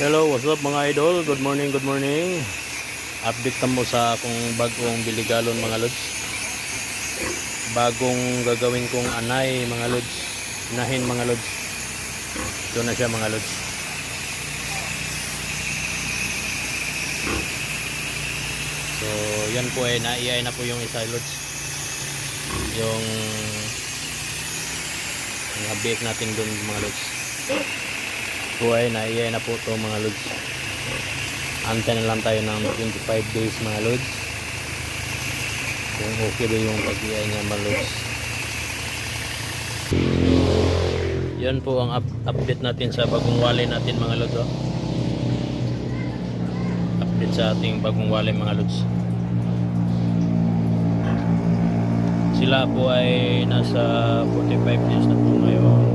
Hello, what's up mga idol? Good morning, good morning. Update mo sa akong bagong biligalon mga lods. Bagong gagawin kong anay mga lods. Inahin mga lods. Ito na siya mga lods. So, yan po ay naiay na po yung isa lods. Yung mga bake natin dun mga lods. So ay naiay na po ito mga lods. Antay na lang tayo ng 25 days mga lods. Kung okay ba yung pag-iay niya mga lods. Yan po ang update natin sa bagong walay natin mga lods. Update sa ating bagong walay mga lods. Sila po ay nasa 45 days na po ngayon.